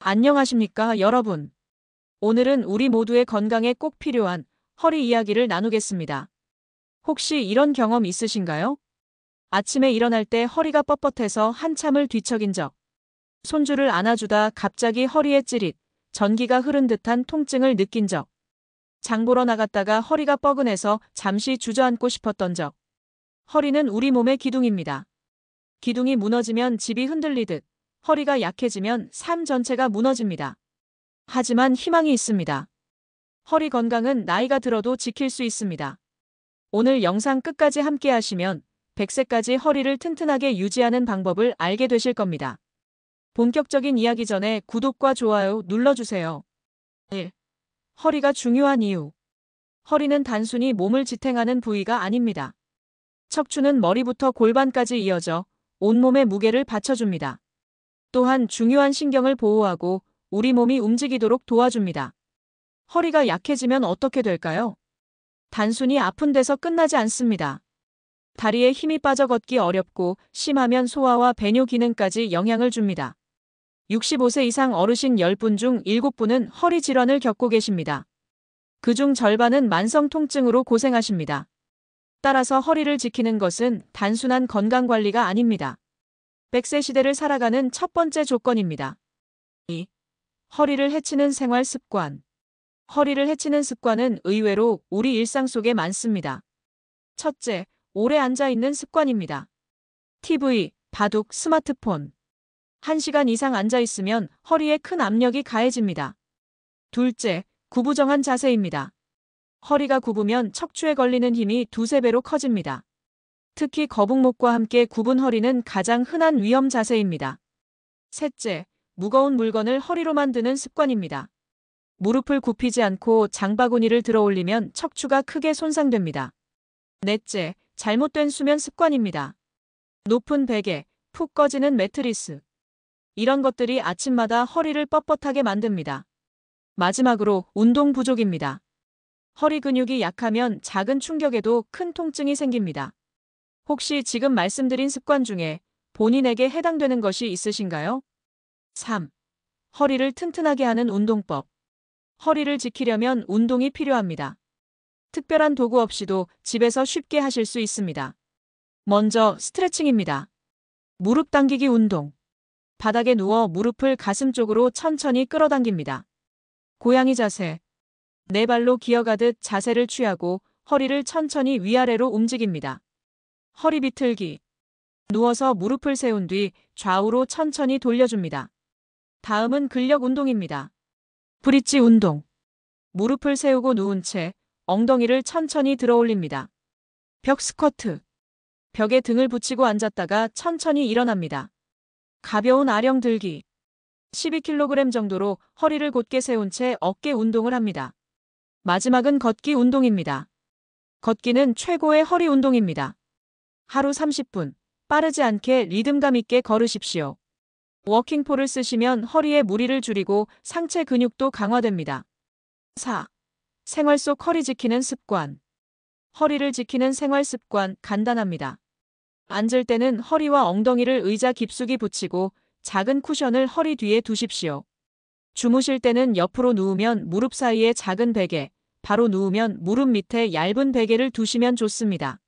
안녕하십니까, 여러분. 오늘은 우리 모두의 건강에 꼭 필요한 허리 이야기를 나누겠습니다. 혹시 이런 경험 있으신가요? 아침에 일어날 때 허리가 뻣뻣해서 한참을 뒤척인 적, 손주를 안아주다 갑자기 허리에 찌릿, 전기가 흐른 듯한 통증을 느낀 적, 장 보러 나갔다가 허리가 뻐근해서 잠시 주저앉고 싶었던 적. 허리는 우리 몸의 기둥입니다. 기둥이 무너지면 집이 흔들리듯 허리가 약해지면 삶 전체가 무너집니다. 하지만 희망이 있습니다. 허리 건강은 나이가 들어도 지킬 수 있습니다. 오늘 영상 끝까지 함께 하시면 100세까지 허리를 튼튼하게 유지하는 방법을 알게 되실 겁니다. 본격적인 이야기 전에 구독과 좋아요 눌러주세요. 1. 허리가 중요한 이유. 허리는 단순히 몸을 지탱하는 부위가 아닙니다. 척추는 머리부터 골반까지 이어져 온몸의 무게를 받쳐줍니다. 또한 중요한 신경을 보호하고 우리 몸이 움직이도록 도와줍니다. 허리가 약해지면 어떻게 될까요? 단순히 아픈 데서 끝나지 않습니다. 다리에 힘이 빠져 걷기 어렵고 심하면 소화와 배뇨 기능까지 영향을 줍니다. 65세 이상 어르신 10분 중 7분은 허리 질환을 겪고 계십니다. 그중 절반은 만성 통증으로 고생하십니다. 따라서 허리를 지키는 것은 단순한 건강 관리가 아닙니다. 100세 시대를 살아가는 첫 번째 조건입니다. 2. 허리를 해치는 생활 습관. 허리를 해치는 습관은 의외로 우리 일상 속에 많습니다. 첫째, 오래 앉아 있는 습관입니다. TV, 바둑, 스마트폰. 1시간 이상 앉아 있으면 허리에 큰 압력이 가해집니다. 둘째, 구부정한 자세입니다. 허리가 굽으면 척추에 걸리는 힘이 두세 배로 커집니다. 특히 거북목과 함께 굽은 허리는 가장 흔한 위험 자세입니다. 셋째, 무거운 물건을 허리로만 드는 습관입니다. 무릎을 굽히지 않고 장바구니를 들어 올리면 척추가 크게 손상됩니다. 넷째, 잘못된 수면 습관입니다. 높은 베개, 푹 꺼지는 매트리스. 이런 것들이 아침마다 허리를 뻣뻣하게 만듭니다. 마지막으로 운동 부족입니다. 허리 근육이 약하면 작은 충격에도 큰 통증이 생깁니다. 혹시 지금 말씀드린 습관 중에 본인에게 해당되는 것이 있으신가요? 3. 허리를 튼튼하게 하는 운동법. 허리를 지키려면 운동이 필요합니다. 특별한 도구 없이도 집에서 쉽게 하실 수 있습니다. 먼저 스트레칭입니다. 무릎 당기기 운동. 바닥에 누워 무릎을 가슴 쪽으로 천천히 끌어당깁니다. 고양이 자세. 네 발로 기어가듯 자세를 취하고 허리를 천천히 위아래로 움직입니다. 허리 비틀기. 누워서 무릎을 세운 뒤 좌우로 천천히 돌려줍니다. 다음은 근력 운동입니다. 브릿지 운동. 무릎을 세우고 누운 채 엉덩이를 천천히 들어 올립니다. 벽 스쿼트. 벽에 등을 붙이고 앉았다가 천천히 일어납니다. 가벼운 아령 들기. 12kg 정도로 허리를 곧게 세운 채 어깨 운동을 합니다. 마지막은 걷기 운동입니다. 걷기는 최고의 허리 운동입니다. 하루 30분, 빠르지 않게 리듬감 있게 걸으십시오. 워킹폴을 쓰시면 허리에 무리를 줄이고 상체 근육도 강화됩니다. 4. 생활 속 허리 지키는 습관. 허리를 지키는 생활 습관 간단합니다. 앉을 때는 허리와 엉덩이를 의자 깊숙이 붙이고 작은 쿠션을 허리 뒤에 두십시오. 주무실 때는 옆으로 누우면 무릎 사이에 작은 베개, 바로 누우면 무릎 밑에 얇은 베개를 두시면 좋습니다.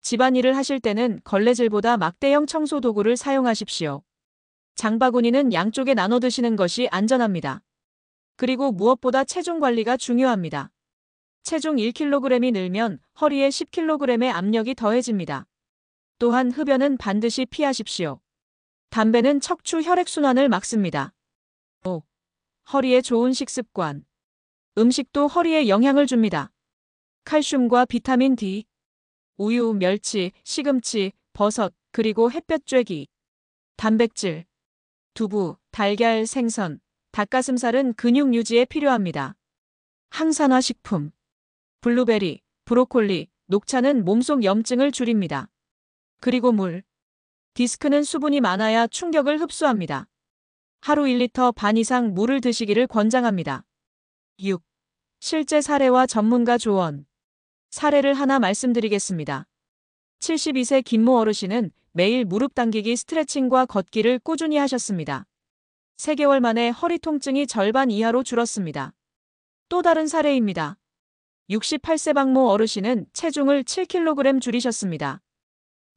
집안일을 하실 때는 걸레질보다 막대형 청소 도구를 사용하십시오. 장바구니는 양쪽에 나눠 드시는 것이 안전합니다. 그리고 무엇보다 체중 관리가 중요합니다. 체중 1kg이 늘면 허리에 10kg의 압력이 더해집니다. 또한 흡연은 반드시 피하십시오. 담배는 척추 혈액순환을 막습니다. 5. 허리에 좋은 식습관. 음식도 허리에 영향을 줍니다. 칼슘과 비타민 D. 우유, 멸치, 시금치, 버섯, 그리고 햇볕 쬐기. 단백질. 두부, 달걀, 생선, 닭가슴살은 근육 유지에 필요합니다. 항산화 식품. 블루베리, 브로콜리, 녹차는 몸속 염증을 줄입니다. 그리고 물. 디스크는 수분이 많아야 충격을 흡수합니다. 하루 1리터 반 이상 물을 드시기를 권장합니다. 6. 실제 사례와 전문가 조언. 사례를 하나 말씀드리겠습니다. 72세 김모 어르신은 매일 무릎 당기기 스트레칭과 걷기를 꾸준히 하셨습니다. 3개월 만에 허리 통증이 절반 이하로 줄었습니다. 또 다른 사례입니다. 68세 박모 어르신은 체중을 7kg 줄이셨습니다.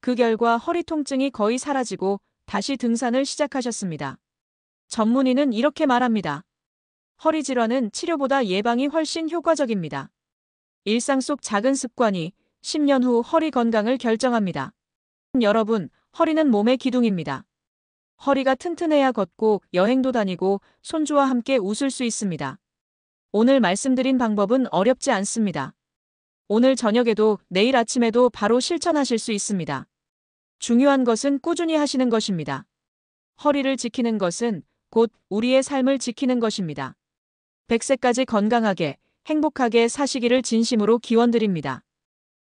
그 결과 허리 통증이 거의 사라지고 다시 등산을 시작하셨습니다. 전문의는 이렇게 말합니다. 허리 질환은 치료보다 예방이 훨씬 효과적입니다. 일상 속 작은 습관이 10년 후 허리 건강을 결정합니다. 여러분, 허리는 몸의 기둥입니다. 허리가 튼튼해야 걷고 여행도 다니고 손주와 함께 웃을 수 있습니다. 오늘 말씀드린 방법은 어렵지 않습니다. 오늘 저녁에도 내일 아침에도 바로 실천하실 수 있습니다. 중요한 것은 꾸준히 하시는 것입니다. 허리를 지키는 것은 곧 우리의 삶을 지키는 것입니다. 100세까지 건강하게, 행복하게 사시기를 진심으로 기원드립니다.